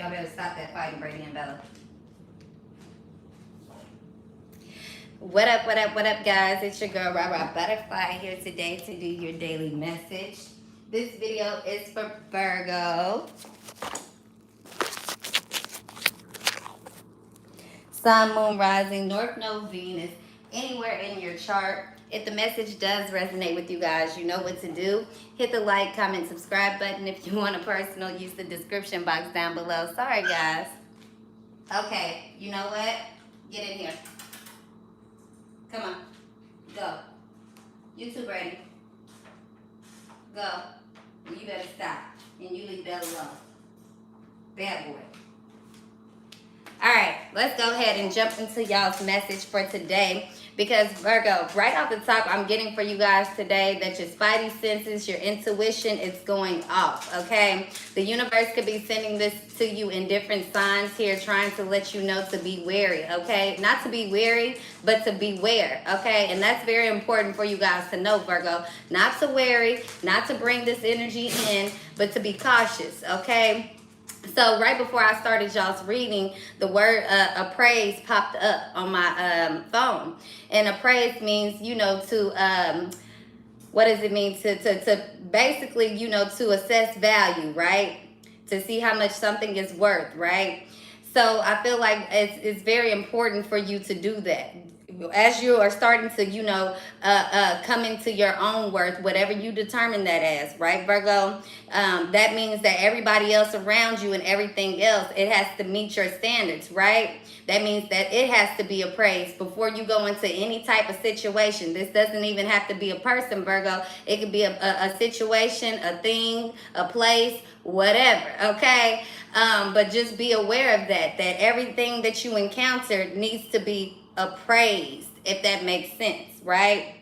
Y'all better stop that fighting, Brady and Bella. What up, what up, what up, guys? It's your girl, Butterfly, here today to do your daily message. This video is for Virgo. Sun, Moon, Rising, North Node, Venus, anywhere in your chart. If the message does resonate with you guys, you know what to do. Hit the like, comment, subscribe button. If you want a personal, use the description box down below. Sorry, guys. Okay, you know what? Get in here. Come on. Go. You too, Brady. Go. You better stop. And you leave Bella alone. Bad boy. Alright, let's go ahead and jump into y'all's message for today. Because Virgo, right off the top, I'm getting for you guys today that your spidey senses, your intuition is going off, okay? The universe could be sending this to you in different signs here, trying to let you know to be wary, okay? Not to be wary, but to beware, okay? And that's very important for you guys to know, Virgo. Not to worry, not to bring this energy in, but to be cautious, okay? So right before I started y'all's reading, the word appraise popped up on my phone. And appraise means, you know, to, what does it mean? To basically, you know, to assess value, right? To see how much something is worth, right? So I feel like it's very important for you to do that. As you are starting to, you know, come into your own worth, whatever you determine that as, right, Virgo? That means that everybody else around you and everything else, it has to meet your standards, right? That means that it has to be appraised before you go into any type of situation. This doesn't even have to be a person, Virgo. It could be a situation, a thing, a place, whatever, okay? But just be aware of that everything that you encounter needs to be appraised, if that makes sense, right?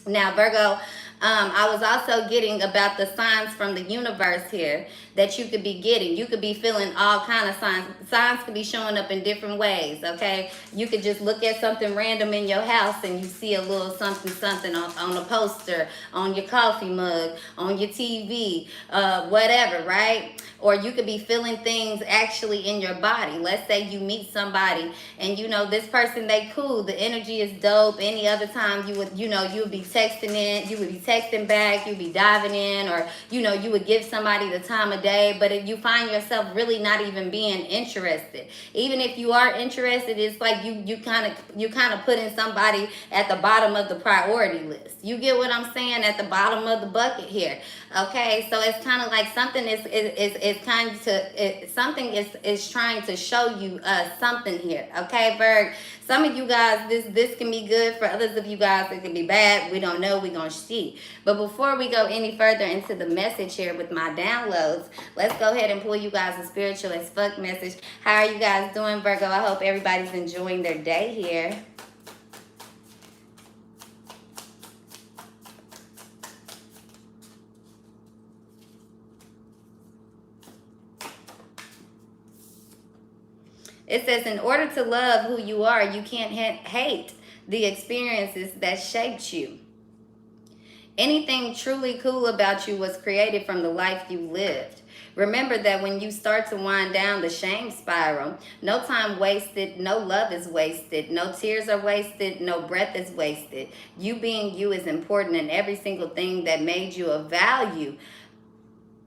Now, Virgo, I was also getting about the signs from the universe here that you could be getting. You could be feeling all kind of signs. Signs could be showing up in different ways, okay? You could just look at something random in your house and you see a little something on a poster, on your coffee mug, on your TV, whatever, right? Or you could be feeling things actually in your body. Let's say you meet somebody and you know this person, they cool, the energy is dope. Any other time you would, you know, you would be texting in, you would be texting back, you'd be diving in, or you know, you would give somebody the time of day, but if you find yourself really not even being interested. Even if you are interested, it's like you kind of putting somebody at the bottom of the priority list. You get what I'm saying? At the bottom of the bucket here. Okay, so it's kind of like something is trying to show you something here. Okay, Virg. Some of you guys, this can be good. For others of you guys, it can be bad. We don't know. We're gonna see. But before we go any further into the message here with my downloads, let's go ahead and pull you guys a spiritual as fuck message. How are you guys doing, Virgo? I hope everybody's enjoying their day here. It says, in order to love who you are, you can't hate the experiences that shaped you. Anything truly cool about you was created from the life you lived. Remember that when you start to wind down the shame spiral, no time wasted, no love is wasted, no tears are wasted, no breath is wasted. You being you is important, and every single thing that made you of value.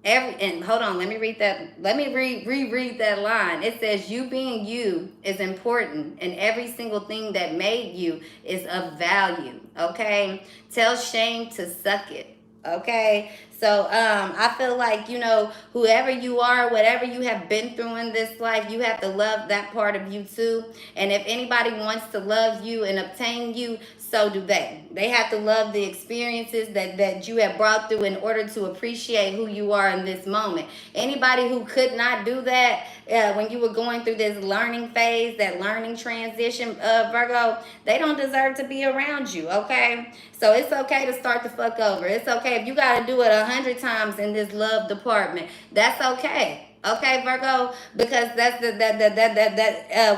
And hold on, let me read that. Let me reread that line. It says, you being you is important, and every single thing that made you is of value. Okay? Tell shame to suck it. Okay? So I feel like, you know, whoever you are, whatever you have been through in this life, you have to love that part of you too. And if anybody wants to love you and obtain you, so do they. They have to love the experiences that you have brought through in order to appreciate who you are in this moment. Anybody who could not do that when you were going through this learning phase, that learning transition, Virgo, they don't deserve to be around you, okay? So it's okay to start the fuck over. It's okay if you got to do it 100 times in this love department. That's okay. Okay, Virgo, because that's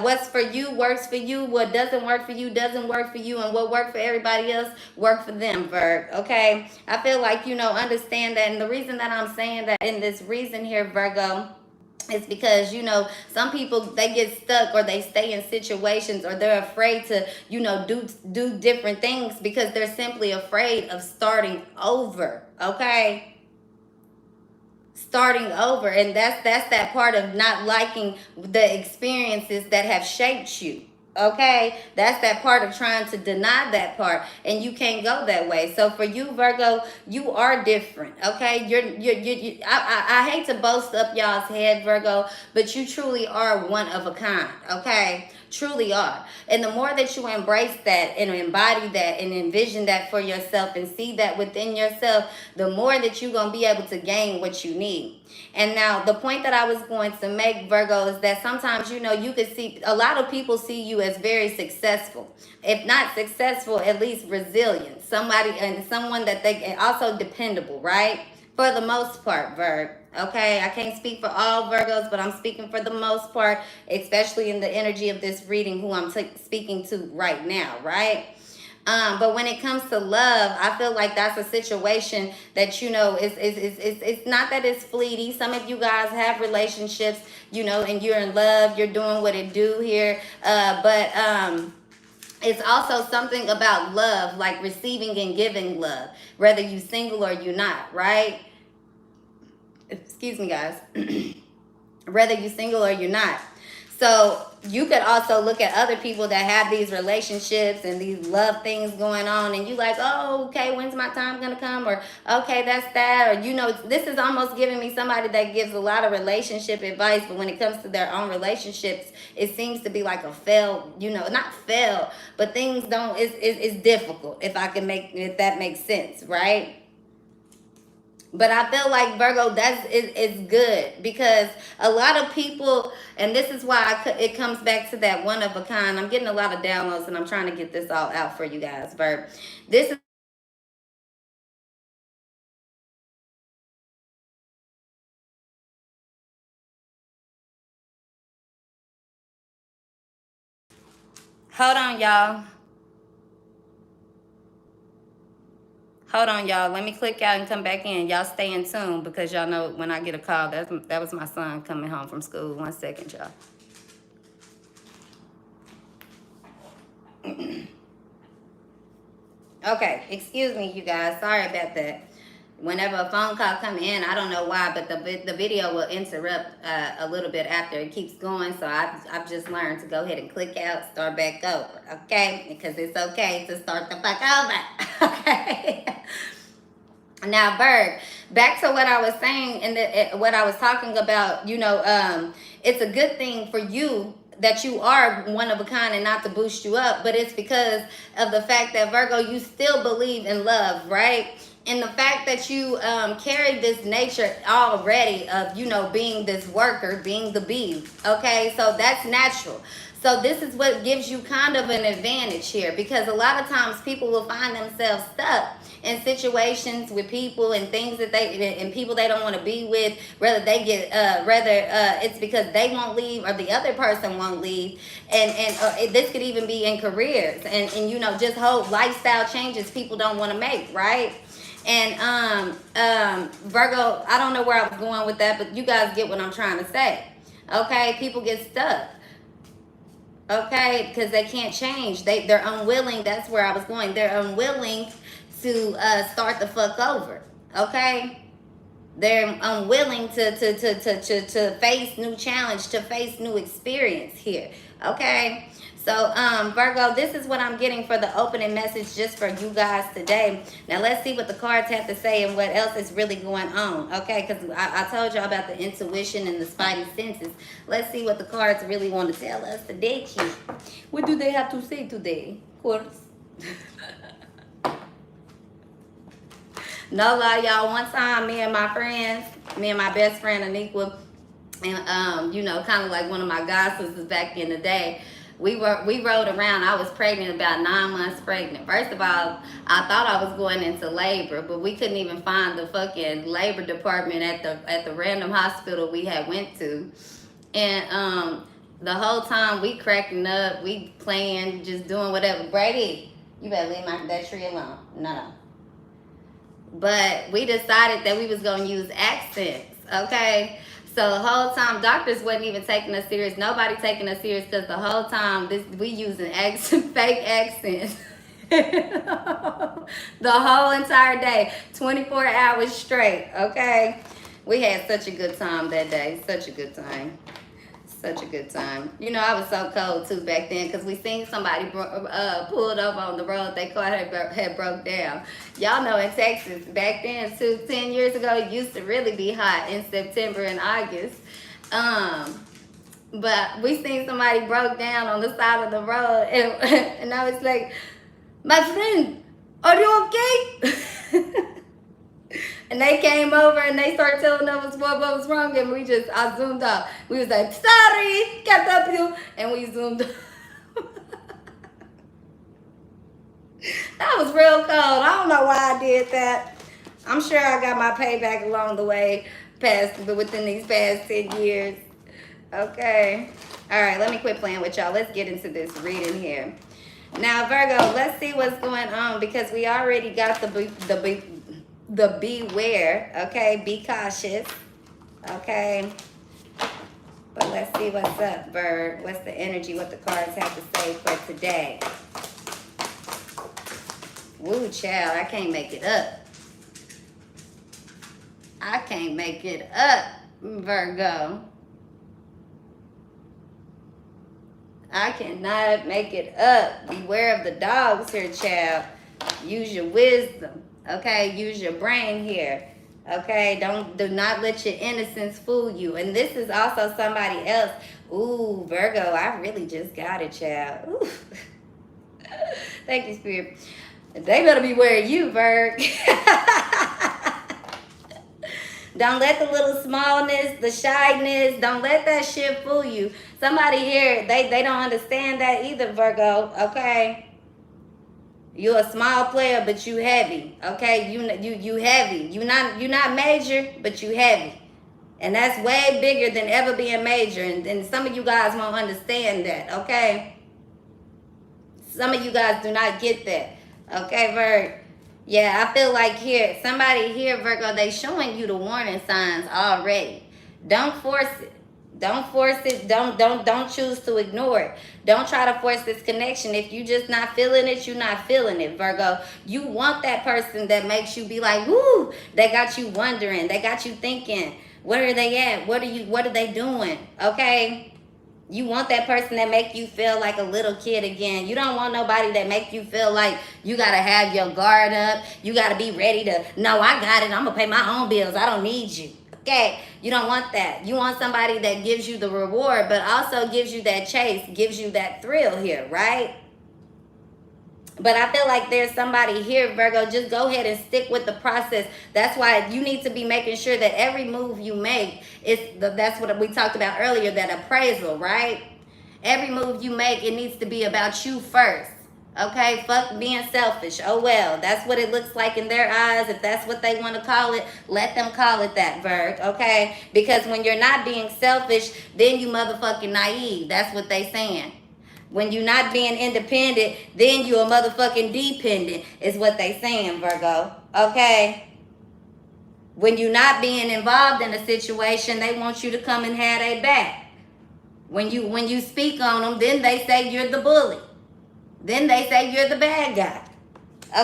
what's for you works for you. What doesn't work for you doesn't work for you, and what worked for everybody else work for them, Virg. Okay, I feel like, you know, understand that, and the reason that I'm saying that in this reason here, Virgo, It's because, you know, some people, they get stuck or they stay in situations or they're afraid to, you know, do different things because they're simply afraid of starting over, okay? Starting over. And that's that part of not liking the experiences that have shaped you. Okay, that's that part of trying to deny that part, and you can't go that way. So for you, Virgo, you are different. Okay, I hate to boast up y'all's head, Virgo, but you truly are one of a kind. Okay, truly are. And the more that you embrace that and embody that and envision that for yourself and see that within yourself, the more that you're gonna be able to gain what you need. And now the point that I was going to make, Virgo, is that sometimes, you know, you could see, a lot of people see you as very successful. If not successful, at least resilient. Somebody, and someone that they can, also dependable, right? For the most part, Virg. Okay, I can't speak for all Virgos, but I'm speaking for the most part, especially in the energy of this reading, who I'm speaking to right now, right? But when it comes to love, I feel like that's a situation that, you know, it's not that it's fleeting. Some of you guys have relationships, you know, and you're in love, you're doing what it do here. But it's also something about love, like receiving and giving love, whether you single or you're not, right? Excuse me, guys. Whether you single or you're not. So you could also look at other people that have these relationships and these love things going on, and you like, oh, okay, when's my time gonna come? Or okay, that's that. Or, you know, this is almost giving me somebody that gives a lot of relationship advice, but when it comes to their own relationships, it seems to be like a fail, you know, not fail, but things don't, it's difficult, if that makes sense, right? But I feel like, Virgo, it's good, because a lot of people, and this is why it comes back to that one of a kind. I'm getting a lot of downloads, and I'm trying to get this all out for you guys, Virgo. This is, hold on, y'all. Hold on, y'all. Let me click out and come back in. Y'all stay in tune, because y'all know when I get a call, that was my son coming home from school. 1 second, y'all. Okay, excuse me, you guys. Sorry about that. Whenever a phone call come in, I don't know why, but the video will interrupt a little bit after it keeps going. So I've just learned to go ahead and click out, start back over, okay? Because it's okay to start the fuck over, okay? Now, Berg, back to what I was saying and what I was talking about, you know, it's a good thing for you that you are one of a kind, and not to boost you up, but it's because of the fact that, Virgo, you still believe in love, right? And the fact that you carry this nature already of, you know, being this worker, being the bee, okay? So that's natural. So this is what gives you kind of an advantage here, because a lot of times people will find themselves stuck in situations with people and things that and people they don't want to be with, whether they get it's because they won't leave or the other person won't leave, and this could even be in careers and you know, just whole lifestyle changes people don't want to make, right? And Virgo, I don't know where I was going with that, but you guys get what I'm trying to say. Okay, people get stuck. Okay, because they can't change. They're unwilling. That's where I was going. They're unwilling to start the fuck over. Okay, they're unwilling to face new challenge, to face new experience here. Okay, so Virgo, this is what I'm getting for the opening message just for you guys today. Now let's see what the cards have to say and what else is really going on. Okay, because I told y'all about the intuition and the spidey senses. Let's see what the cards really want to tell us today, Chief. What do they have to say today? Of course. No lie, y'all. One time, me and my best friend Aniqua, and you know, kind of like one of my god sisters back in the day, we rode around. I was pregnant, about 9 months pregnant. First of all, I thought I was going into labor, but we couldn't even find the fucking labor department at the random hospital we had went to, and the whole time we cracking up, we playing, just doing whatever. Brady, you better leave that tree alone. No. But we decided that we was gonna use accents, okay? So the whole time, doctors wasn't even taking us serious. Nobody taking us serious because the whole time we using fake accents. The whole entire day, 24 hours straight, okay? We had such a good time that day. Such a good time. Such a good time. You know, I was so cold too back then because we seen somebody pulled over on the road. They car had broke down. Y'all know in Texas back then, 10 years ago, it used to really be hot in September and August. But we seen somebody broke down on the side of the road, and I was like, "My friend, are you okay?" And they came over and they started telling us what was wrong, and I zoomed out. We was like, "Sorry, can't help you," and we zoomed out. That was real cold. I don't know why I did that. I'm sure I got my payback along the way, within these past 10 years. Okay. All right, let me quit playing with y'all. Let's get into this reading here. Now, Virgo, let's see what's going on because we already got the beware, okay? Be cautious, okay? But let's see what's up, Virg. What's the energy, what the cards have to say for today? Woo, child, I can't make it up. I can't make it up, Virgo. I cannot make it up. Beware of the dogs here, child. Use your wisdom. Okay, use your brain here. Okay, do not let your innocence fool you. And this is also somebody else. Ooh, Virgo, I really just got it, child. Ooh. Thank you, Spirit. They better beware of you, Virg. Don't let the little smallness, the shyness, don't let that shit fool you. Somebody here, they don't understand that either, Virgo, okay? You're a small player, but you heavy, okay? You heavy. You're not major, but you heavy. And that's way bigger than ever being major. And some of you guys won't understand that, okay? Some of you guys do not get that. Okay, Virg? Yeah, I feel like here, somebody here, Virgo, they showing you the warning signs already. Don't force it. Don't force it. Don't choose to ignore it. Don't try to force this connection. If you just not feeling it, you're not feeling it, Virgo. You want that person that makes you be like, woo, they got you wondering. They got you thinking, where are they at? What are they doing? Okay? You want that person that make you feel like a little kid again. You don't want nobody that make you feel like you got to have your guard up. You got to be ready to, no, I got it. I'm going to pay my own bills. I don't need you. Okay? You don't want that. You want somebody that gives you the reward, but also gives you that chase, gives you that thrill here, right? But I feel like there's somebody here, Virgo, just go ahead and stick with the process. That's why you need to be making sure that every move you make, that's what we talked about earlier, that appraisal, right? Every move you make, it needs to be about you first. Okay, fuck being selfish. Oh well, that's what it looks like in their eyes. If that's what they want to call it, let them call it that, Virg. Okay, because when you're not being selfish, then you motherfucking naive. That's what they saying. When you're not being independent, then you're a motherfucking dependent, is what they saying, Virgo. Okay? When you're not being involved in a situation, they want you to come and have their back. When you speak on them, then they say you're the bully. Then they say you're the bad guy.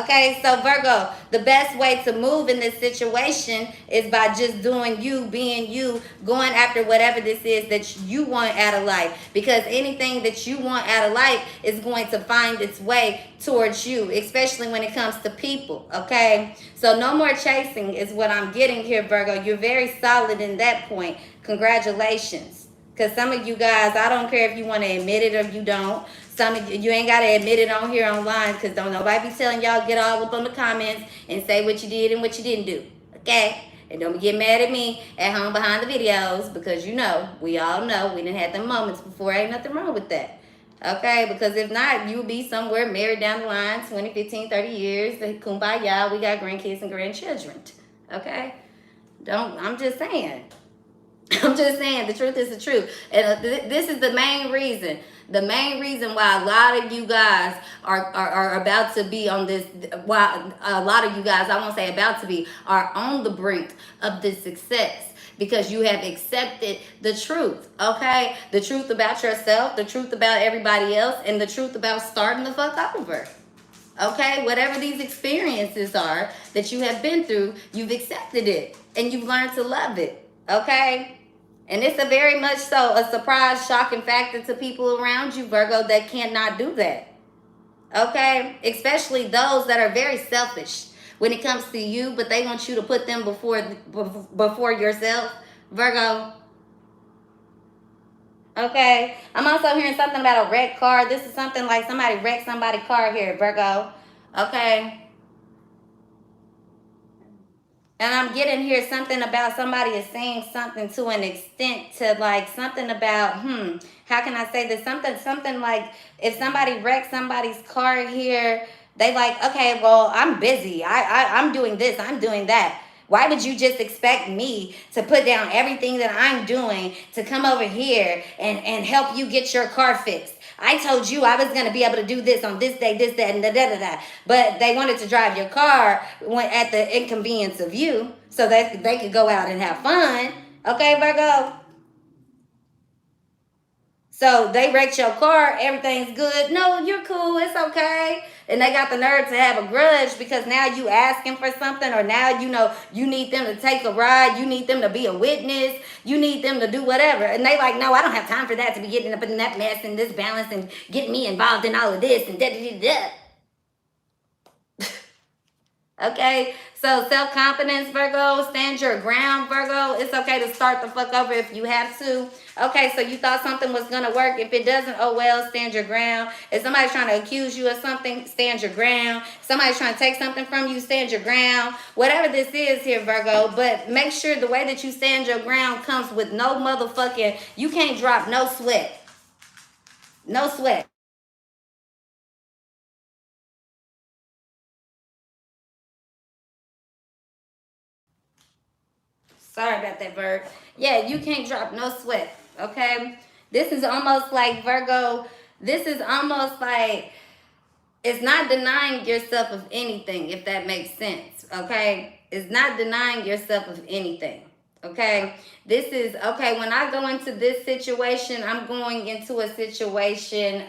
Okay, so Virgo, the best way to move in this situation is by just doing you, being you, going after whatever this is that you want out of life. Because anything that you want out of life is going to find its way towards you, especially when it comes to people, okay? So no more chasing is what I'm getting here, Virgo. You're very solid in that point. Congratulations. Because some of you guys, I don't care if you want to admit it or you don't. Some of you ain't got to admit it on here online because don't nobody be telling y'all get all up on the comments and say what you did and what you didn't do. Okay? And don't get mad at me at home behind the videos because you know, we all know we done had them moments before. Ain't nothing wrong with that. Okay? Because if not, you'll be somewhere married down the line 20, 15, 30 years. Kumbaya, we got grandkids and grandchildren. Okay? I'm just saying. I'm just saying the truth is the truth. And this is the main reason. The main reason why a lot of you guys are about to be on this, why a lot of you guys, I won't say about to be, are on the brink of this success. because you have accepted the truth, okay? The truth about yourself, the truth about everybody else, and the truth about starting the fuck over. Okay, whatever these experiences are that you have been through, you've accepted it and you've learned to love it. Okay, and it's a very much so a surprise, shocking factor to people around you, Virgo, that cannot do that. Okay, especially those that are very selfish when it comes to you, but they want you to put them before yourself, Virgo. Okay, I'm also hearing something about a wrecked car. This is something like somebody wrecked somebody's car here, Virgo. Okay. And I'm getting here something about somebody is saying something to an extent to like something about, how can I say this? Something like if somebody wrecked somebody's car here, they like, okay, well, I'm busy. I'm doing this, I'm doing that. Why would you just expect me to put down everything that I'm doing to come over here and help you get your car fixed? I told you I was going to be able to do this on this day, this, that, and da. But they wanted to drive your car at the inconvenience of you so that they could go out and have fun. Okay, Virgo? So they wrecked your car, everything's good. No, you're cool, it's okay. And they got the nerve to have a grudge because now you asking for something, or now you need them to take a ride, you need them to be a witness, you need them to do whatever. And they like, no, I don't have time for that, to be getting up in that mess and this balance and getting me involved in all of this and da. Okay, so self-confidence, Virgo, stand your ground, Virgo. It's okay to start the fuck over if you have to. Okay, so you thought something was going to work. If it doesn't, oh well, stand your ground. If somebody's trying to accuse you of something, stand your ground. If somebody's trying to take something from you, stand your ground. Whatever this is here, Virgo, but make sure the way that you stand your ground comes with no motherfucking, you can't drop no sweat. No sweat. Sorry about that, Virg. Yeah, you can't drop no sweat, okay? This is almost like, Virgo, this is almost like, it's not denying yourself of anything, if that makes sense, okay? It's not denying yourself of anything, okay? This is, okay, when I go into this situation, I'm going into a situation,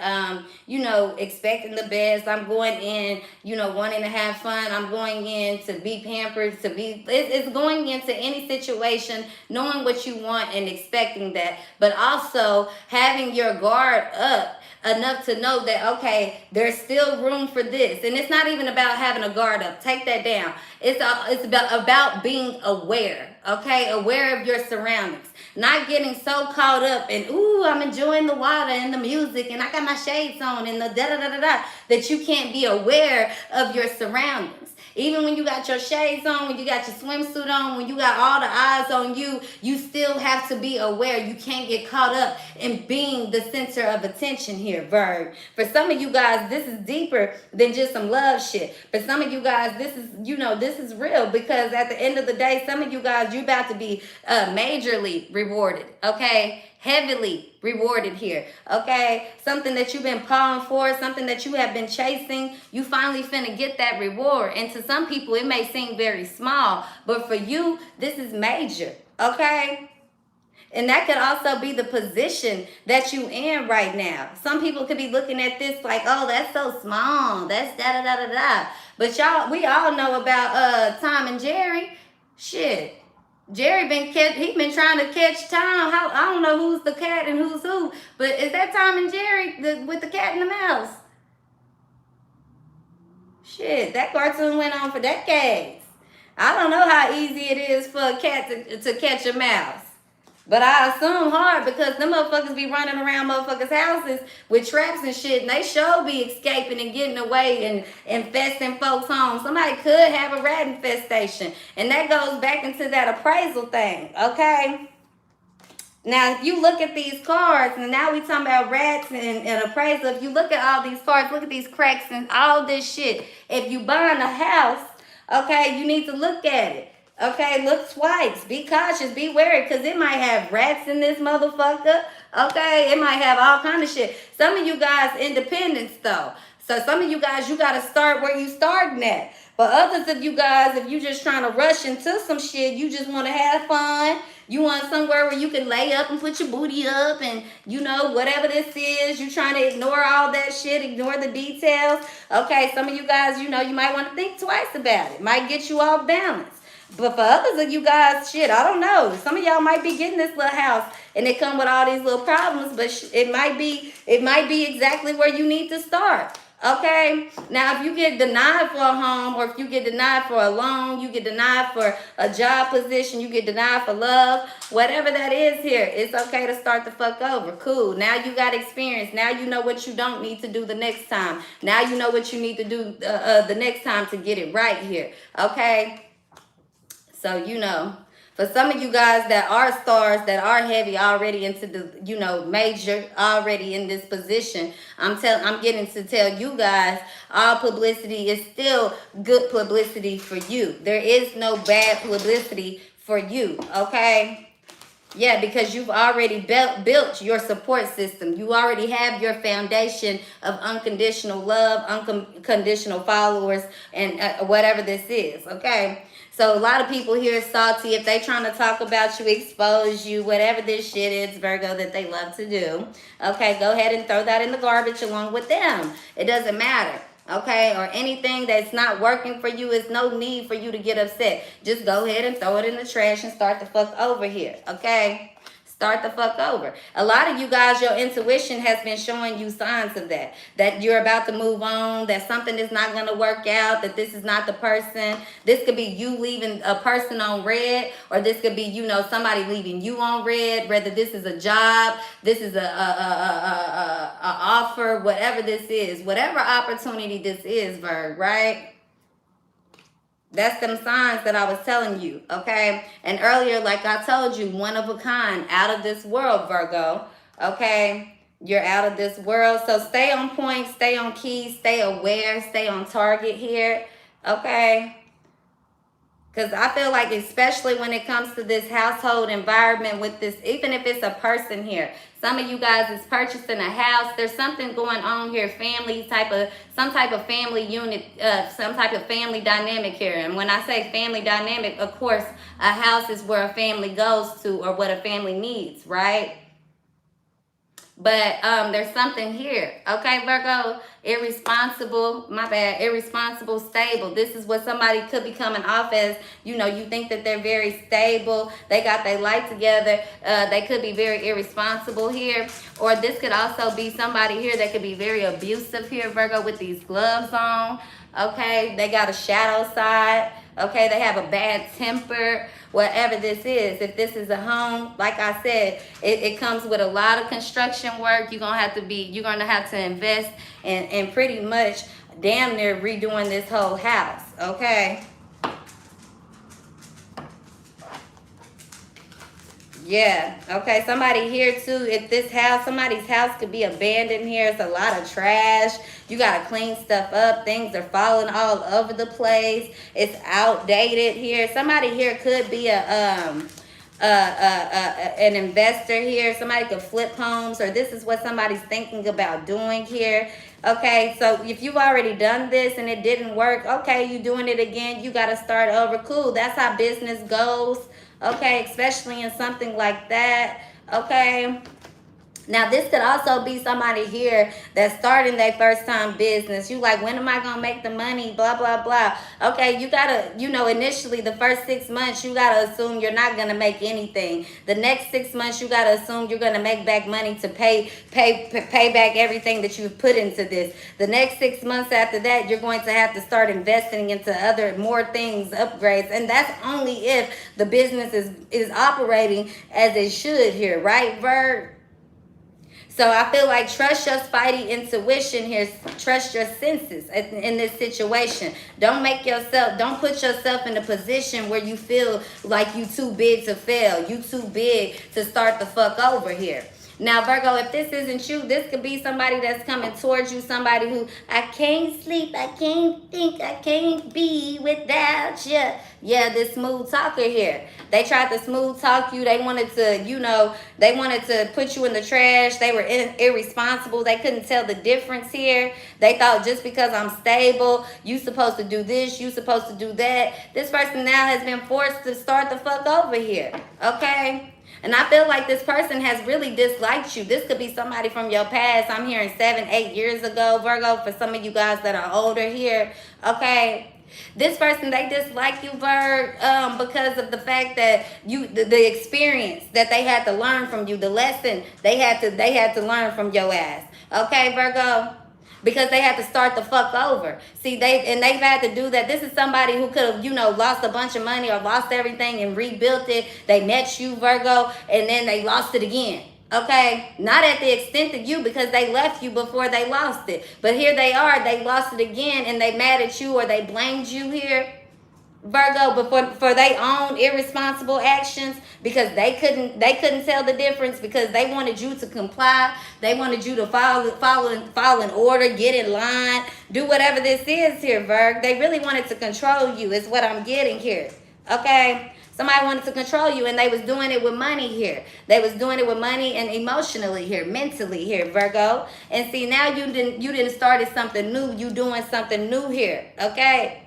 expecting the best. I'm going in, wanting to have fun. I'm going in to be pampered, it's going into any situation, knowing what you want and expecting that, but also having your guard up enough to know that, okay, there's still room for this. And it's not even about having a guard up. Take that down. It's about being aware, okay? Aware of your surroundings. Not getting so caught up in, ooh, I'm enjoying the water and the music and I got my shades on and the da-da-da-da-da, that you can't be aware of your surroundings. Even when you got your shades on, when you got your swimsuit on, when you got all the eyes on you, you still have to be aware. You can't get caught up in being the center of attention here, Virg. For some of you guys, this is deeper than just some love shit. For some of you guys, this is real, because at the end of the day, some of you guys, you're about to be majorly rewarded, okay? Heavily rewarded here, okay? Something that you've been pawing for, something that you have been chasing, you finally finna get that reward. And to some people, it may seem very small, but for you, this is major, okay? And that could also be the position that you in right now. Some people could be looking at this like, oh, that's so small, that's da-da-da-da-da. But y'all, we all know about Tom and Jerry. Shit. Jerry been trying to catch Tom. I don't know who's the cat and who's who, but is that Tom and Jerry with the cat and the mouse? Shit, that cartoon went on for decades. I don't know how easy it is for a cat to catch a mouse. But I assume hard, because them motherfuckers be running around motherfuckers' houses with traps and shit, and they sure be escaping and getting away and infesting folks' homes. Somebody could have a rat infestation. And that goes back into that appraisal thing, okay? Now, if you look at these cards, and now we talking about rats and appraisal, if you look at all these cards, look at these cracks and all this shit. If you buying a house, okay, you need to look at it. Okay, look twice. Be cautious. Be wary, because it might have rats in this motherfucker. Okay, it might have all kind of shit. Some of you guys independents, though. So some of you guys, you got to start where you starting at. For others of you guys, if you just trying to rush into some shit, you just want to have fun. You want somewhere where you can lay up and put your booty up and, you know, whatever this is. You trying to ignore all that shit, ignore the details. Okay, some of you guys, you know, you might want to think twice about it. Might get you off balance. But for others of you guys, shit, I don't know. Some of y'all might be getting this little house and it come with all these little problems, but it might be exactly where you need to start. Okay, now if you get denied for a home, or if you get denied for a loan, you get denied for a job position, you get denied for love, whatever that is here, it's okay to start the fuck over. Cool. Now you got experience. Now you know what you don't need to do the next time. Now you know what you need to do the next time to get it right here. Okay, so you know. For some of you guys that are stars, that are heavy already into the, you know, major, already in this position, I'm getting to tell you guys, all publicity is still good publicity for you. There is no bad publicity for you, okay? Yeah, because you've already built your support system. You already have your foundation of unconditional love, unconditional followers, and whatever this is, okay? So a lot of people here are salty. If they trying to talk about you, expose you, whatever this shit is, Virgo, that they love to do, okay, go ahead and throw that in the garbage along with them. It doesn't matter. Okay, or anything that's not working for you, is no need for you to get upset. Just go ahead and throw it in the trash and start the fuck over here. Okay, start the fuck over. A lot of you guys, your intuition has been showing you signs of that you're about to move on, that something is not going to work out, that this is not the person. This could be you leaving a person on red, or this could be, you know, somebody leaving you on red, whether this is a job, this is a offer, whatever this is, whatever opportunity this is, Virg, right? That's them signs that I was telling you, okay? And earlier, like I told you, one of a kind, out of this world, Virgo, okay? You're out of this world. So stay on point, stay on key, stay aware, stay on target here, okay? Because I feel like, especially when it comes to this household environment with this, even if it's a person here, some of you guys is purchasing a house. There's something going on here, some type of family unit, some type of family dynamic here. And when I say family dynamic, of course, a house is where a family goes to, or what a family needs, right? But there's something here, okay, Virgo? Irresponsible, my bad, irresponsible, stable. This is what somebody could be coming off as. You know, you think that they're very stable. They got their life together. They could be very irresponsible here. Or this could also be somebody here that could be very abusive here, Virgo, with these gloves on. Okay, they got a shadow side. Okay, they have a bad temper, whatever this is. If this is a home, like I said, it comes with a lot of construction work. You're gonna have to invest in pretty much damn near redoing this whole house. Okay. Yeah, okay, somebody here too, if this house, somebody's house could be abandoned here. It's a lot of trash. You got to clean stuff up. Things are falling all over the place. It's outdated here. Somebody here could be an investor here. Somebody could flip homes, or this is what somebody's thinking about doing here. Okay, so if you've already done this and it didn't work, okay, you doing it again, you got to start over. Cool, that's how business goes. Okay, especially in something like that. Okay. Now, this could also be somebody here that's starting their first time business. You like, when am I going to make the money? Blah, blah, blah. Okay, you got to, you know, initially the first 6 months, you got to assume you're not going to make anything. The next 6 months, you got to assume you're going to make back money to pay back everything that you've put into this. The next 6 months after that, you're going to have to start investing into more things, upgrades. And that's only if the business is operating as it should here, right, Virg? So I feel like trust your spidey intuition here. Trust your senses in this situation. Don't put yourself in a position where you feel like you too big to fail. You too big to start the fuck over here. Now, Virgo, if this isn't you, this could be somebody that's coming towards you, somebody who, I can't sleep, I can't think, I can't be without you. Yeah, this smooth talker here. They tried to smooth talk you. They wanted to, you know, they wanted to put you in the trash. They were irresponsible. They couldn't tell the difference here. They thought just because I'm stable, you supposed to do this, you supposed to do that. This person now has been forced to start the fuck over here, okay? And I feel like this person has really disliked you. This could be somebody from your past. I'm hearing 7, 8 years ago, Virgo, for some of you guys that are older here, okay? This person, they dislike you, Virg, because of the fact that the experience that they had to learn from you, the lesson they had to learn from your ass. Okay, Virgo? Because they had to start the fuck over. See, they've had to do that. This is somebody who could have, you know, lost a bunch of money or lost everything and rebuilt it. They met you, Virgo, and then they lost it again. Okay, not at the extent of you, because they left you before they lost it. But here they are, they lost it again, and they mad at you or they blamed you here, Virgo, but for their own irresponsible actions, because they couldn't tell the difference, because they wanted you to comply. They wanted you to follow in order, get in line, do whatever this is here, Virg. They really wanted to control you, is what I'm getting here. Okay? Somebody wanted to control you, and they was doing it with money here. They was doing it with money and emotionally here, mentally here, Virgo. And see, now you didn't started something new. You doing something new here, okay?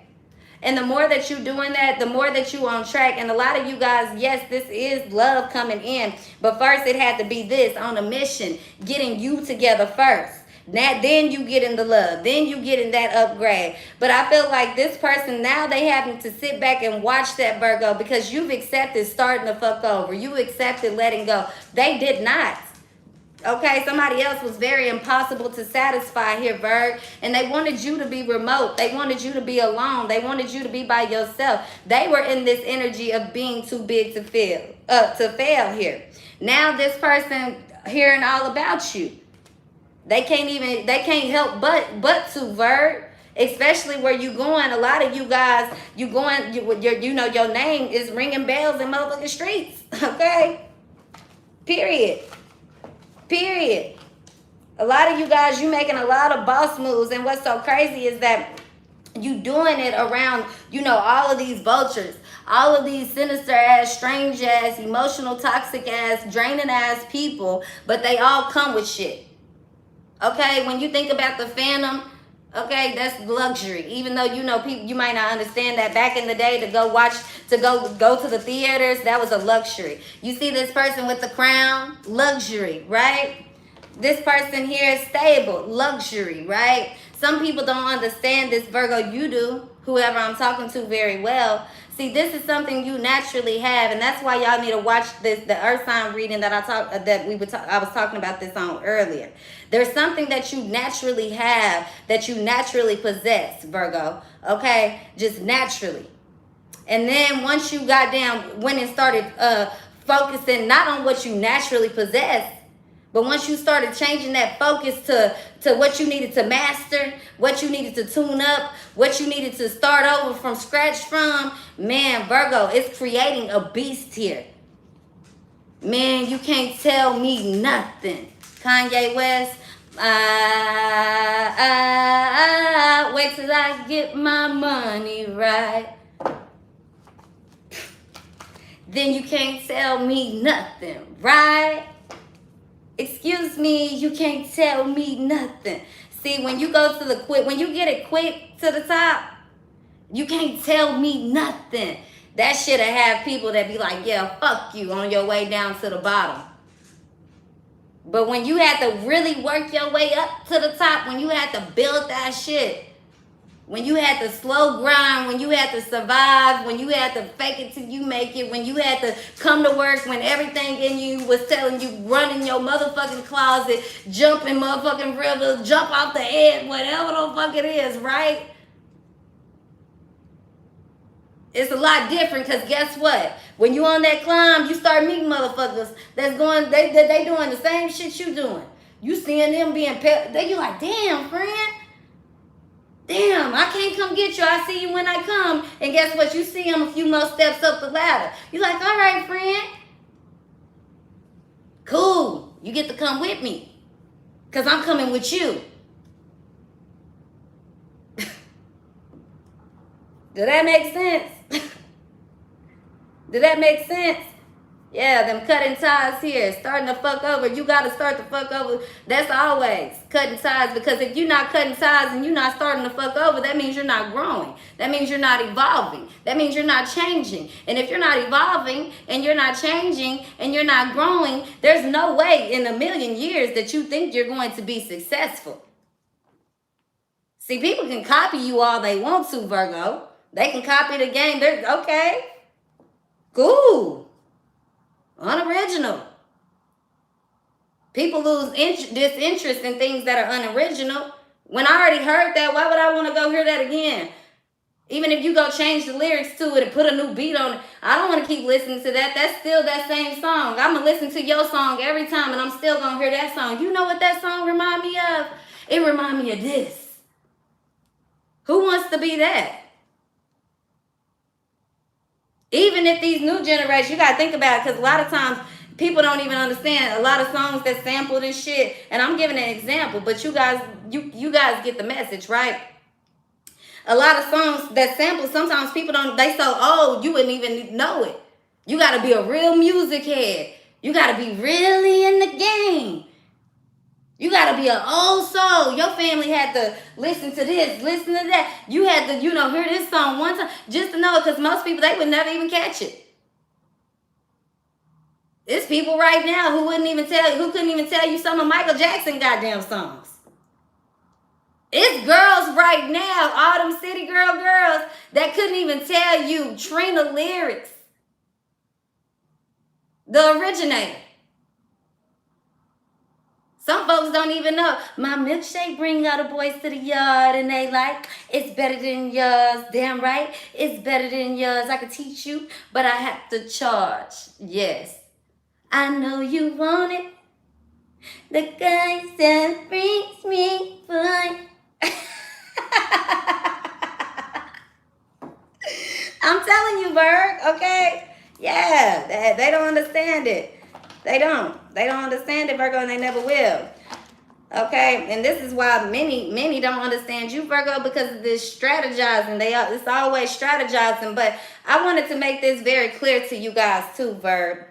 And the more that you doing that, the more that you on track. And a lot of you guys, yes, this is love coming in. But first, it had to be this, on a mission, getting you together first. Now, then you get in the love. Then you get in that upgrade. But I feel like this person, now they having to sit back and watch that, Virgo, because you've accepted starting the fuck over. You accepted letting go. They did not. Okay, somebody else was very impossible to satisfy here, Virg. And they wanted you to be remote. They wanted you to be alone. They wanted you to be by yourself. They were in this energy of being too big to fail here. Now this person hearing all about you. They can't help but to, Virg. Especially where you going. A lot of you guys, you know, your name is ringing bells in motherfucking streets. Okay? Period. A lot of you guys, you making a lot of boss moves, and what's so crazy is that you doing it around, you know, all of these vultures, all of these sinister ass, strange ass, emotional, toxic ass, draining ass people, but they all come with shit. Okay, when you think about the Phantom, okay, that's luxury. Even though, you know, people, you might not understand that back in the day to go to the theaters, that was a luxury. You see this person with the crown, luxury, right? This person here is stable, luxury, right? Some people don't understand this, Virgo. You do, whoever I'm talking to, very well. See, this is something you naturally have, and that's why y'all need to watch this, the earth sign reading that I was talking about this on earlier. There's something that you naturally have, that you naturally possess, Virgo, okay? Just naturally. And then once you got down, went and started focusing not on what you naturally possess, but once you started changing that focus to what you needed to master, what you needed to tune up, what you needed to start over from scratch from, man, Virgo, it's creating a beast here. Man, you can't tell me nothing. Kanye West, wait till I get my money right. Then you can't tell me nothing, right? Excuse me, you can't tell me nothing. See, when you go to when you get it quick to the top, you can't tell me nothing. That shit'll have people that be like, yeah, fuck you on your way down to the bottom. But when you had to really work your way up to the top, when you had to build that shit, when you had to slow grind, when you had to survive, when you had to fake it till you make it, when you had to come to work, when everything in you was telling you run in your motherfucking closet, jump in motherfucking rivers, jump off the edge, whatever the fuck it is, right? It's a lot different, because guess what? When you on that climb, you start meeting motherfuckers that's going, they doing the same shit you doing. You seeing them being, you like, damn, friend. Damn, I can't come get you. I see you when I come. And guess what? You see them a few more steps up the ladder. You're like, all right, friend. Cool. You get to come with me. Because I'm coming with you. Did that make sense? Did that make sense? Yeah, them cutting ties here, starting to fuck over. You got to start to fuck over. That's always cutting ties, because if you're not cutting ties and you're not starting to fuck over, that means you're not growing. That means you're not evolving. That means you're not changing. And if you're not evolving and you're not changing and you're not growing, there's no way in a million years that you think you're going to be successful. See, people can copy you all they want to, Virgo. They can copy the game. They're okay. Cool. Unoriginal. People lose disinterest in things that are unoriginal. When I already heard that, why would I want to go hear that again? Even if you go change the lyrics to it and put a new beat on it, I don't want to keep listening to that. That's still that same song. I'm going to listen to your song every time, and I'm still going to hear that song. You know what that song remind me of? It remind me of this. Who wants to be that? Even if these new generations, you got to think about it, because a lot of times people don't even understand a lot of songs that sample this shit. And I'm giving an example, but you guys get the message, right? A lot of songs that sample, sometimes people don't, they so old, you wouldn't even know it. You got to be a real music head. You got to be really in the game. You got to be an old soul. Your family had to listen to this, listen to that. You had to, hear this song one time just to know it, because most people, they would never even catch it. There's people right now who couldn't even tell you some of Michael Jackson goddamn songs. It's girls right now, all them city girls that couldn't even tell you Trina lyrics. The originator. Some folks don't even know. My milkshake bring all the boys to the yard, and they like, it's better than yours. Damn right, it's better than yours. I could teach you, but I have to charge. Yes. I know you want it. The guy that brings me fun. I'm telling you, Virg, okay? Yeah, they don't understand it. They don't understand it, Virgo, and they never will. Okay, and this is why many don't understand you, Virgo, because of this strategizing. It's always strategizing, but I wanted to make this very clear to you guys too, Virg,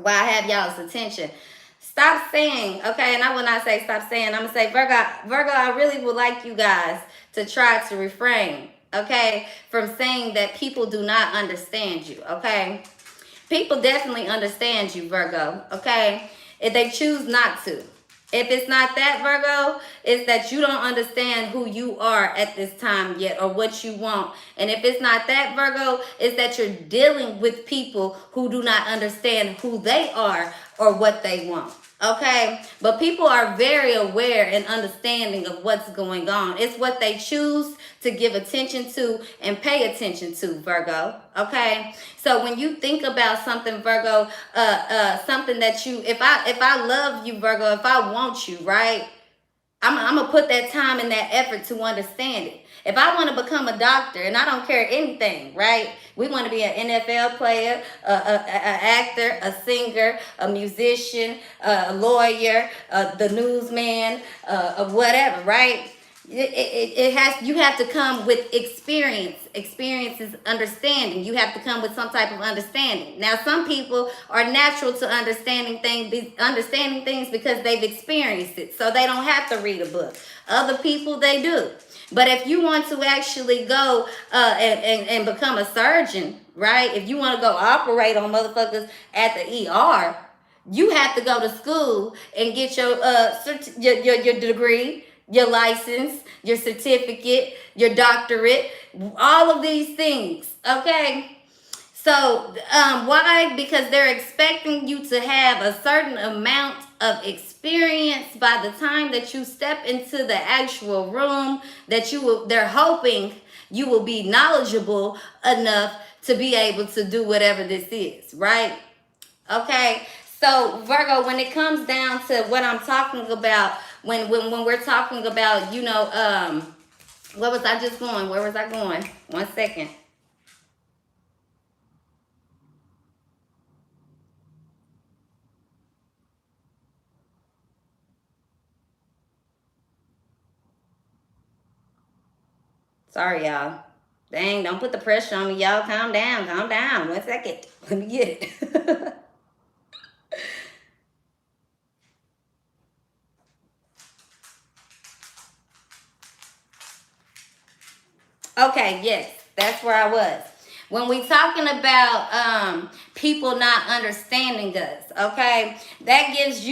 why I have y'all's attention. Stop saying, okay, and when I say stop saying, I'm going to say, Virgo, I really would like you guys to try to refrain, okay, from saying that people do not understand you, okay? People definitely understand you, Virgo, okay? If they choose not to. If it's not that, Virgo, it's that you don't understand who you are at this time yet or what you want. And if it's not that, Virgo, it's that you're dealing with people who do not understand who they are or what they want. Okay, but people are very aware and understanding of what's going on. It's what they choose to give attention to and pay attention to, Virgo. Okay, so when you think about something, Virgo, something that you, if I love you, Virgo, if I want you, right, I'm gonna put that time and that effort to understand it. If I want to become a doctor and I don't care anything, right? We want to be an NFL player, an actor, a singer, a musician, a lawyer, the newsman, whatever, right? You have to come with experience. Experience is understanding. You have to come with some type of understanding. Now, some people are natural to understanding things because they've experienced it, so they don't have to read a book. Other people, they do. But if you want to actually go and become a surgeon, right? If you want to go operate on motherfuckers at the ER, you have to go to school and get your degree, your license, your certificate, your doctorate, all of these things, okay? So why? Because they're expecting you to have a certain amount of experience by the time that you step into the actual room, that they're hoping you will be knowledgeable enough to be able to do whatever this is, right? Okay, so Virgo, when it comes down to what I'm talking about, when we're talking about, where was I going? 1 second. Sorry, y'all. Dang, don't put the pressure on me, y'all. Calm down, calm down. 1 second. Let me get it. Okay, yes, that's where I was. When we talking about people not understanding us, okay, that gives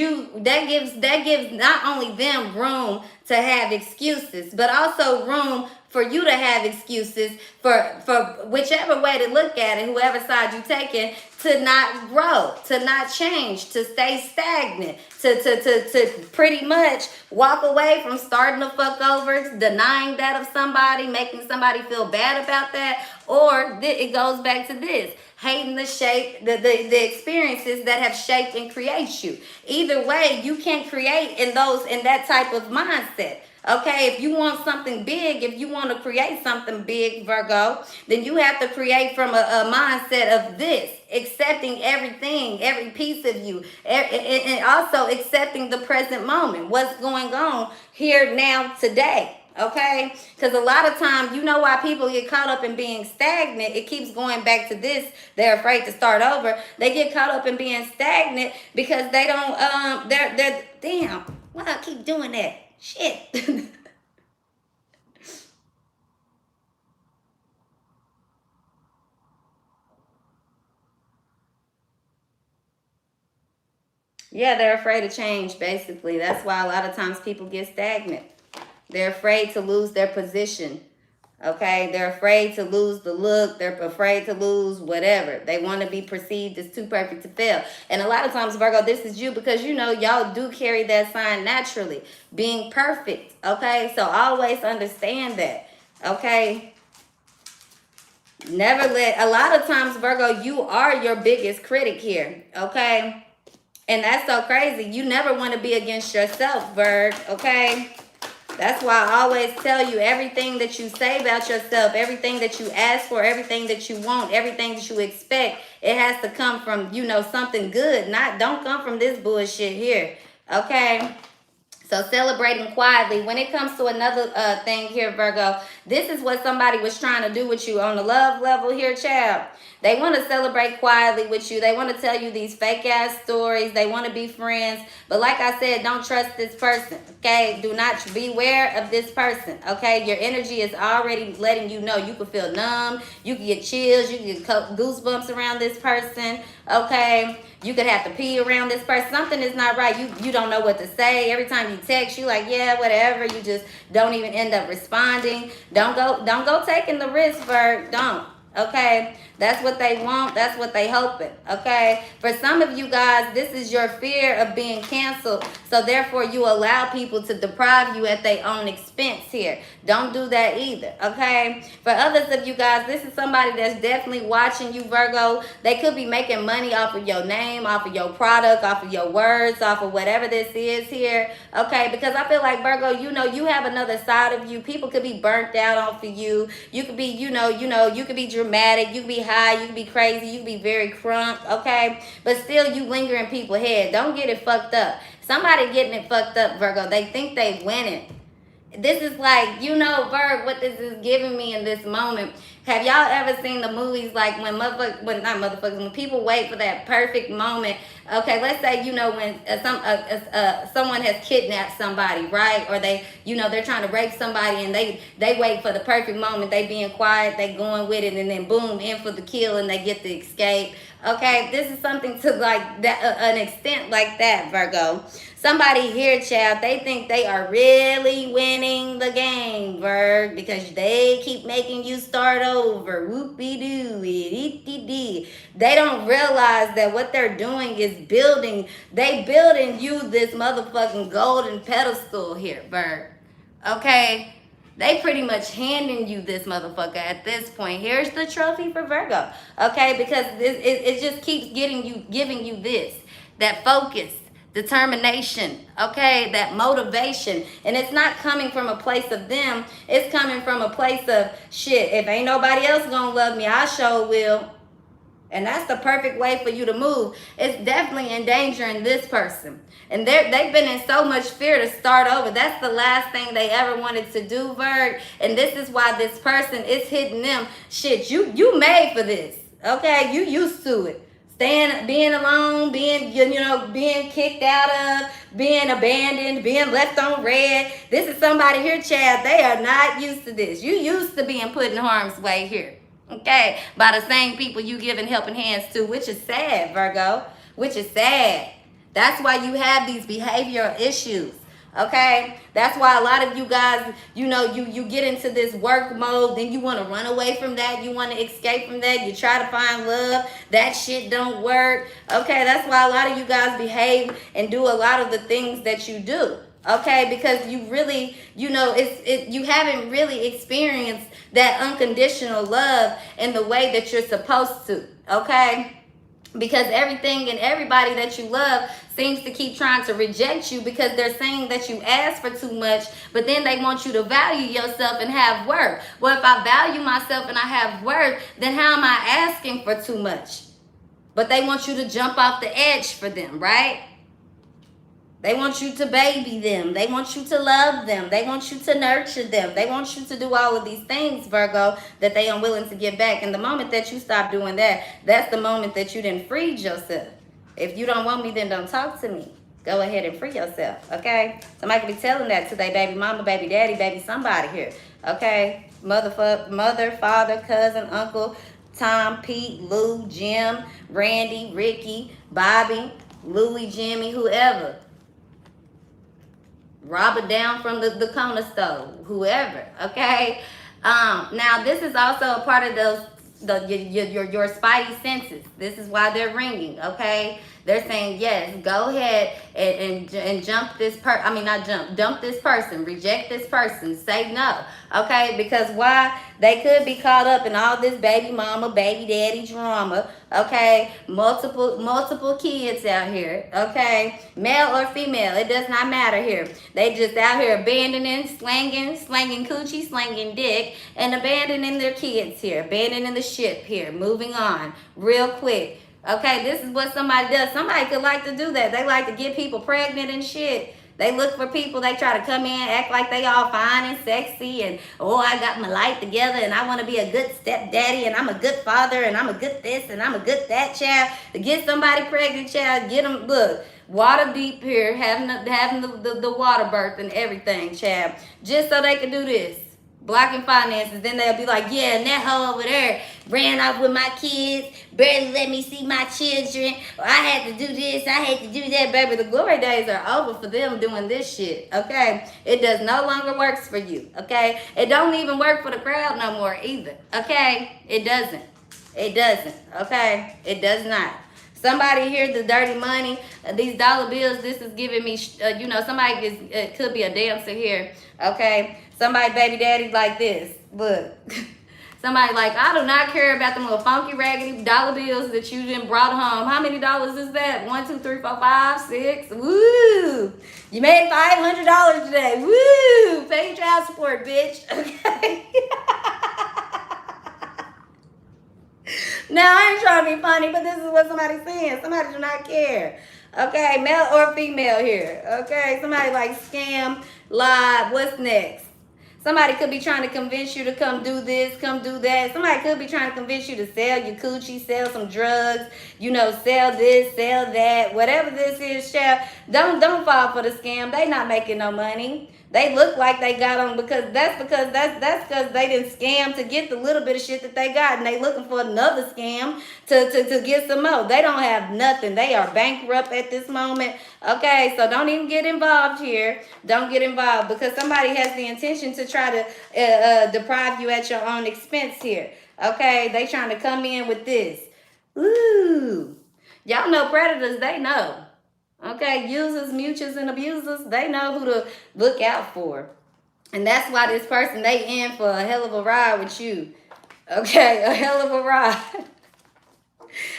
not only them room to have excuses, but also room for you to have excuses for whichever way to look at it, whoever side you taking, to not grow, to not change, to stay stagnant, to pretty much walk away from starting to fuck over, denying that of somebody, making somebody feel bad about that, or it goes back to this, hating the experiences that have shaped and create you. Either way, you can't create in that type of mindset. Okay, if you want something big, if you want to create something big, Virgo, then you have to create from a mindset of this, accepting everything, every piece of you, and also accepting the present moment, what's going on here now today. Okay, because a lot of times, you know why people get caught up in being stagnant. It keeps going back to this. They're afraid to start over. They get caught up in being stagnant because they don't they're damn, why I keep doing that shit. Yeah, they're afraid of change, basically. That's why a lot of times people get stagnant. They're afraid to lose their position. Okay, they're afraid to lose the look. They're afraid to lose whatever. They want to be perceived as too perfect to fail. And a lot of times, Virgo, this is you because you know y'all do carry that sign naturally, being perfect. Okay, so always understand that. Okay, never let, a lot of times, Virgo, you are your biggest critic here. Okay, and that's so crazy. You never want to be against yourself, Virg. Okay. That's why I always tell you, everything that you say about yourself, everything that you ask for, everything that you want, everything that you expect, it has to come from, you know, something good. Don't come from this bullshit here. Okay? So celebrating quietly. When it comes to another thing here, Virgo, this is what somebody was trying to do with you on the love level here, child. They want to celebrate quietly with you. They want to tell you these fake ass stories. They want to be friends. But like I said, don't trust this person. Okay? Do not beware of this person. Okay? Your energy is already letting you know. You can feel numb. You can get chills. You can get goosebumps around this person. Okay? You could have to pee around this person. Something is not right. You don't know what to say. Every time you text, you like, yeah, whatever. You just don't even end up responding. Don't go taking the risk, Virg. Don't. Okay? That's what they want. That's what they hoping. Okay? For some of you guys, this is your fear of being canceled. So therefore, you allow people to deprive you at their own expense here. Don't do that either. Okay? For others of you guys, this is somebody that's definitely watching you, Virgo. They could be making money off of your name, off of your product, off of your words, off of whatever this is here. Okay? Because I feel like, Virgo, you know, you have another side of you. People could be burnt out off of you. You could be, you could be dramatic. You could be high, you can be crazy, you can be very crunk, okay? But still you linger in people's head. Don't get it fucked up. Somebody getting it fucked up, Virgo, they think they winning. This is like, you know, Virg, what this is giving me in this moment. Have y'all ever seen the movies like when people wait for that perfect moment? Okay, let's say, you know, when someone has kidnapped somebody, right? Or they, you know, they're trying to rape somebody and they wait for the perfect moment. They being quiet, they going with it, and then boom, in for the kill and they get the escape. Okay, this is something to like that, an extent like that, Virgo. Somebody here, child, they think they are really winning the game, Virg, because they keep making you start over. Whoopie-doo, dee. They don't realize that what they're doing is building you this motherfucking golden pedestal here, Virg. Okay? They pretty much handing you this motherfucker at this point. Here's the trophy for Virgo. Okay? Because it just keeps giving you this, that focus, determination, okay, that motivation. And it's not coming from a place of them. It's coming from a place of, shit, if ain't nobody else gonna love me, I sure will. And that's the perfect way for you to move. It's definitely endangering this person. And they've been in so much fear to start over. That's the last thing they ever wanted to do, Virg. And this is why this person is hitting them. Shit, you made for this. Okay? You used to it. Being alone, being kicked out of, being abandoned, being left on red. This is somebody here, Chad. They are not used to this. You used to being put in harm's way here. Okay, by the same people you giving helping hands to, which is sad, Virgo, which is sad. That's why you have these behavioral issues. Okay, that's why a lot of you guys, you get into this work mode, then you want to run away from that, you want to escape from that, you try to find love, that shit don't work. Okay, that's why a lot of you guys behave and do a lot of the things that you do. Okay, because you really, you haven't really experienced that unconditional love in the way that you're supposed to. Okay, because everything and everybody that you love seems to keep trying to reject you because they're saying that you ask for too much, but then they want you to value yourself and have worth. Well, if I value myself and I have worth, then how am I asking for too much? But they want you to jump off the edge for them, right? They want you to baby them. They want you to love them. They want you to nurture them. They want you to do all of these things, Virgo, that they are unwilling to give back. And the moment that you stop doing that, that's the moment that you done freed yourself. If you don't want me, then don't talk to me. Go ahead and free yourself, okay? Somebody could be telling that to their baby mama, baby daddy, baby somebody here, okay? Mother, father, cousin, uncle, Tom, Pete, Lou, Jim, Randy, Ricky, Bobby, Louie, Jimmy, whoever. Robert down from the corner store, whoever, okay? Now, this is also a part of your spidey senses. This is why they're ringing, okay? They're saying, yes, go ahead and dump this person, reject this person, say no, okay? Because why? They could be caught up in all this baby mama, baby daddy drama, okay? Multiple kids out here, okay? Male or female, it does not matter here. They just out here abandoning, slanging coochie, slanging dick, and abandoning their kids here, abandoning the ship here, moving on real quick. Okay, this is what somebody does. Somebody could like to do that. They like to get people pregnant and shit. They look for people. They try to come in, act like they all fine and sexy. And, oh, I got my life together. And I want to be a good stepdaddy. And I'm a good father. And I'm a good this. And I'm a good that, child. To get somebody pregnant, child, get them, look, water deep here. Having the water birth and everything, child. Just so they can do this. Blocking finances, then they'll be like, yeah, and that hoe over there ran off with my kids, barely let me see my children, or I had to do this, I had to do that, baby. The glory days are over for them doing this shit, okay? It does no longer works for you, okay? It don't even work for the crowd no more either, okay? It doesn't, okay? It does not. Somebody here, the dirty money, these dollar bills, this is giving me, somebody could be a dancer here, okay? Somebody baby daddy like this. Look. Somebody like, I do not care about them little funky raggedy dollar bills that you done brought home. How many dollars is that? 1, 2, 3, 4, 5, 6. Woo! You made $500 today. Woo! Pay your child support, bitch. Okay. Now, I ain't trying to be funny, but this is what somebody's saying. Somebody do not care. Okay, male or female here. Okay, somebody like scam, lie. What's next? Somebody could be trying to convince you to come do this, come do that. Somebody could be trying to convince you to sell your coochie, sell some drugs, sell this, sell that. Whatever this is, child, don't fall for the scam. They not making no money. They look like they got them because that's because they didn't scam to get the little bit of shit that they got, and they looking for another scam to get some more. They don't have nothing. They are bankrupt at this moment. Okay, so don't even get involved here. Don't get involved because somebody has the intention to try to deprive you at your own expense here. Okay, they trying to come in with this. Ooh, y'all know predators. They know. Okay, users, mutuals, and abusers, they know who to look out for. And that's why this person, they in for a hell of a ride with you. Okay, a hell of a ride.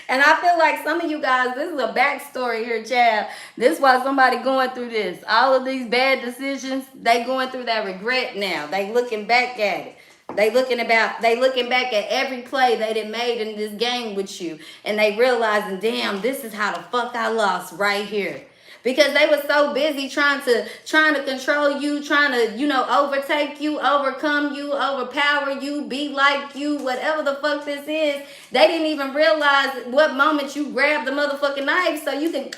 And I feel like some of you guys, this is a backstory here, child. This is why somebody going through this. All of these bad decisions, they going through that regret now. They looking back at it. They looking back at every play they done made in this game with you, and they realizing, damn, this is how the fuck I lost right here. Because they were so busy trying to control you, trying to, you know, overtake you, overcome you, overpower you, be like you, whatever the fuck this is. They didn't even realize what moment you grabbed the motherfucking knife so you can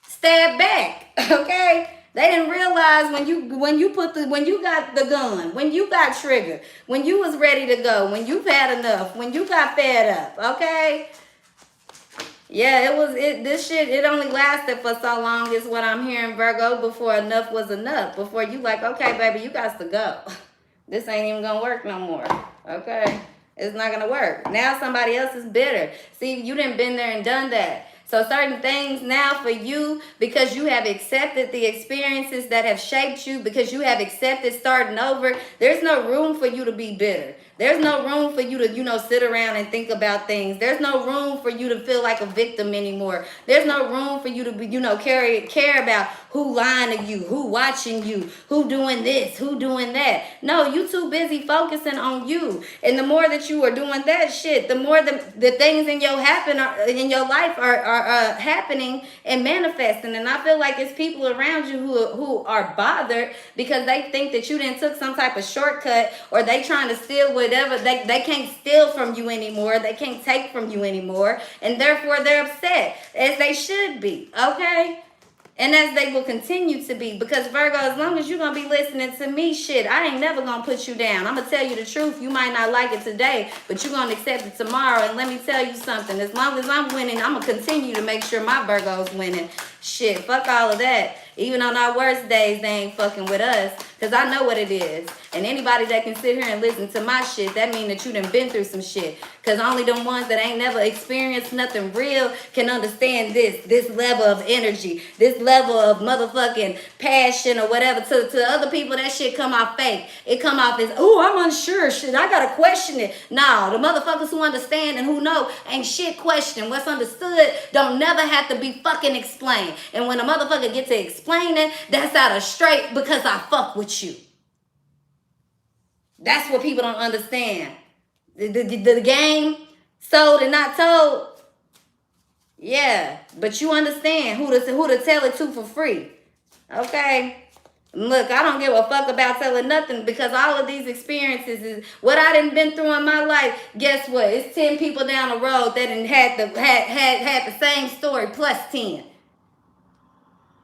stab back. Okay? They didn't realize when you got the gun, when you got triggered, when you was ready to go, when you've had enough, when you got fed up. Okay? Yeah, this shit, it only lasted for so long is what I'm hearing, Virgo, before enough was enough. Before you like, okay, baby, you got to go. This ain't even gonna work no more. Okay? It's not gonna work. Now somebody else is bitter. See, you done been there and done that. So certain things now for you, because you have accepted the experiences that have shaped you, because you have accepted starting over, there's no room for you to be bitter. There's no room for you to, you know, sit around and think about things. There's no room for you to feel like a victim anymore. There's no room for you to be, you know, care about who lying to you, who watching you, who doing this, who doing that. No, you too busy focusing on you. And the more that you are doing that shit, the more the things in your life are happening and manifesting. And I feel like it's people around you who are bothered because they think that you didn't took some type of shortcut, or they trying to steal whatever. They can't steal from you anymore. They can't take from you anymore. And therefore they're upset, as they should be. Okay? And as they will continue to be. Because Virgo, as long as you're going to be listening to me, shit, I ain't never going to put you down. I'm going to tell you the truth. You might not like it today, but you're going to accept it tomorrow. And let me tell you something. As long as I'm winning, I'm going to continue to make sure my Virgo's winning. Shit, fuck all of that. Even on our worst days, they ain't fucking with us. Because I know what it is. And anybody that can sit here and listen to my shit, that mean that you done been through some shit. Because only the ones that ain't never experienced nothing real can understand this level of energy, this level of motherfucking passion or whatever. To other people, that shit come off fake. It come off as, oh, I'm unsure. Shit, I got to question it. No, the motherfuckers who understand and who know ain't shit question. What's understood don't never have to be fucking explained. And when a motherfucker gets to explain it, that's out of straight because I fuck with you. That's what people don't understand. The game, sold and not told. Yeah, but you understand who to tell it to for free. Okay? Look, I don't give a fuck about telling nothing, because all of these experiences is what I done been through in my life. Guess what? It's 10 people down the road that done had the same story plus 10.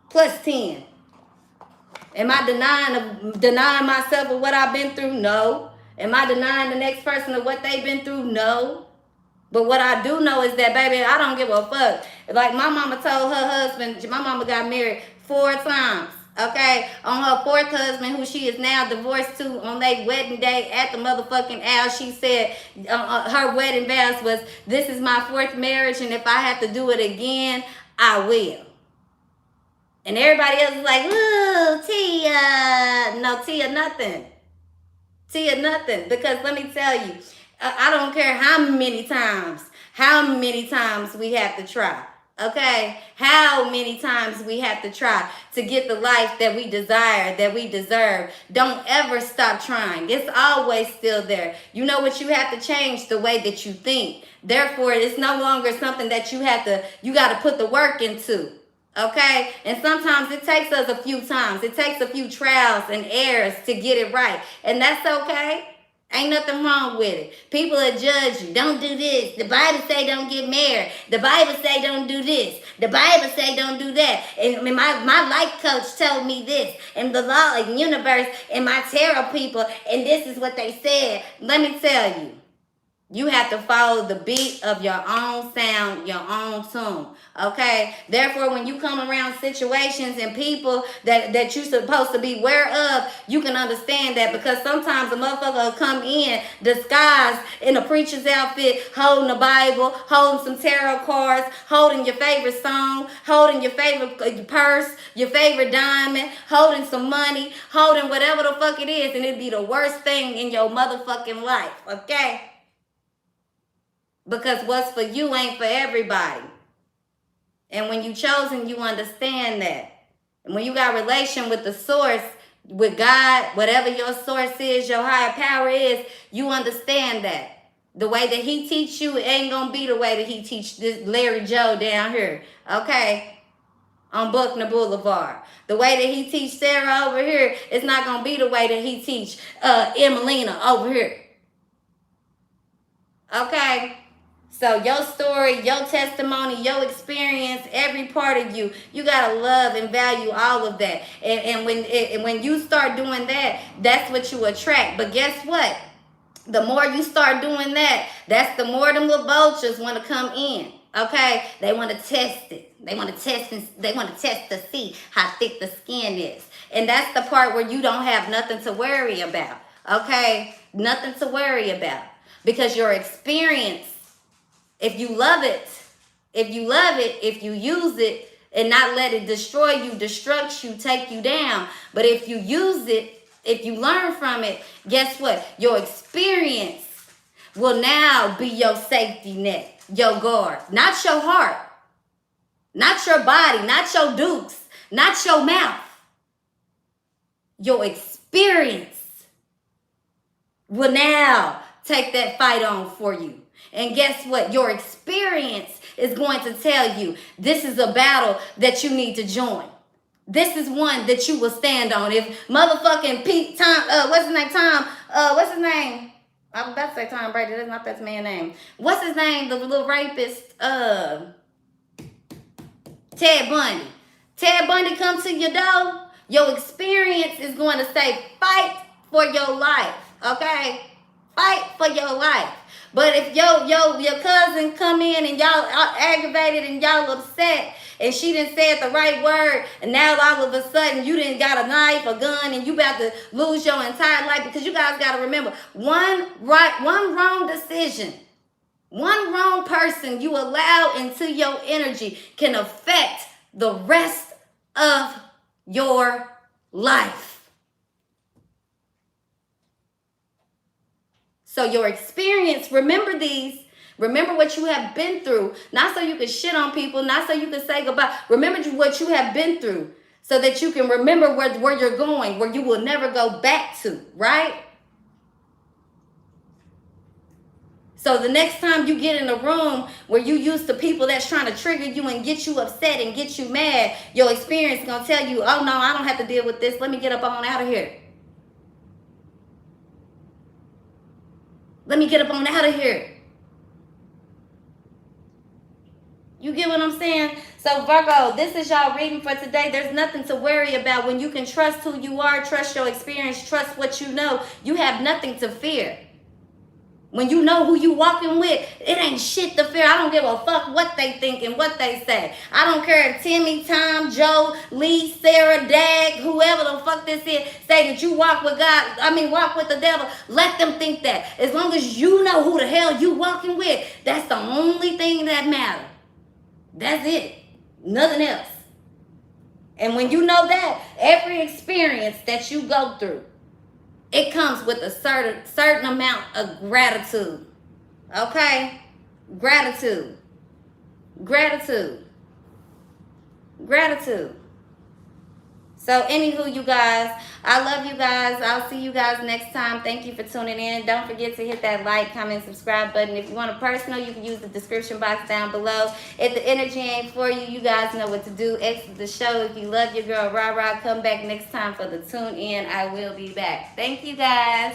Plus 10. Am I denying myself of what I've been through? No. Am I denying the next person of what they've been through? No. But what I do know is that, baby, I don't give a fuck. Like my mama told her husband, my mama got married 4 times. Okay? On her 4th husband, who she is now divorced to, on their wedding day at the motherfucking owl, she said her wedding vows was, this is my 4th marriage, and if I have to do it again, I will. And everybody else is like, ooh, Tia. No, Tia nothing. Tia nothing. Because let me tell you, I don't care how many times we have to try. Okay? How many times we have to try to get the life that we desire, that we deserve. Don't ever stop trying. It's always still there. You know what? You have to change the way that you think. Therefore, it's no longer something that you got to put the work into. Okay? And sometimes it takes us a few times. It takes a few trials and errors to get it right. And that's okay. Ain't nothing wrong with it. People will judge you. Don't do this. The Bible say don't get married. The Bible say don't do this. The Bible say don't do that. And my life coach told me this. And the law and universe and my tarot people. And this is what they said. Let me tell you. You have to follow the beat of your own sound, your own tune, okay? Therefore, when you come around situations and people that you're supposed to be aware of, you can understand that, because sometimes a motherfucker will come in disguised in a preacher's outfit, holding a Bible, holding some tarot cards, holding your favorite song, holding your favorite purse, your favorite diamond, holding some money, holding whatever the fuck it is, and it'd be the worst thing in your motherfucking life, okay? Because what's for you ain't for everybody. And when you chosen, you understand that. And when you got relation with the source, with God, whatever your source is, your higher power is, you understand that. The way that he teach you ain't gonna be the way that he teach this Larry Joe down here, okay, on Buckner Boulevard. The way that he teach Sarah over here is not gonna be the way that he teach Emelina over here, okay? So your story, your testimony, your experience, every part of you, you gotta love and value all of that. And when you start doing that, that's what you attract. But guess what? The more you start doing that, that's the more them little vultures want to come in. Okay, they want to test it. They want to test and they want to test to see how thick the skin is. And that's the part where you don't have nothing to worry about. Okay, nothing to worry about, because your experience, if you love it, if you use it and not let it destroy you, destruct you, take you down. But if you use it, if you learn from it, guess what? Your experience will now be your safety net, your guard. Not your heart, not your body, not your dukes, not your mouth. Your experience will now take that fight on for you. And guess what? Your experience is going to tell you this is a battle that you need to join. This is one that you will stand on. If motherfucking Pete Tom, what's his name? What's his name? I was about to say Tom Brady. That's not that man's name. What's his name? The little rapist, Ted Bundy. Ted Bundy come to your door. Your experience is going to say, fight for your life. Okay? Fight for your life. But if your cousin come in and y'all aggravated and y'all upset, and she didn't say the right word, and now all of a sudden you didn't got a knife, a gun, and you about to lose your entire life, because you guys got to remember, one wrong decision, one wrong person you allow into your energy can affect the rest of your life. So your experience, remember these. Remember what you have been through, not so you can shit on people, not so you can say goodbye. Remember what you have been through so that you can remember where you're going, where you will never go back to, right? So the next time you get in a room where you used to people that's trying to trigger you and get you upset and get you mad, your experience is going to tell you, oh no, I don't have to deal with this. Let me get up on out of here. Let me get up on out of here. You get what I'm saying? So Virgo, this is y'all reading for today. There's nothing to worry about. When you can trust who you are, trust your experience, trust what you know, you have nothing to fear. When you know who you walking with, it ain't shit to fear. I don't give a fuck what they think and what they say. I don't care if Timmy, Tom, Joe, Lee, Sarah, Dag, whoever the fuck this is, say that you walk with God, walk with the devil. Let them think that. As long as you know who the hell you walking with, that's the only thing that matters. That's it. Nothing else. And when you know that, every experience that you go through, it comes with a certain amount of gratitude. Okay? Gratitude. Gratitude. Gratitude. So anywho, you guys, I love you guys. I'll see you guys next time. Thank you for tuning in. Don't forget to hit that like, comment, subscribe button. If you want a personal, you can use the description box down below. If the energy ain't for you, you guys know what to do. Exit the show. If you love your girl, rah-rah, come back next time for the tune in. I will be back. Thank you guys.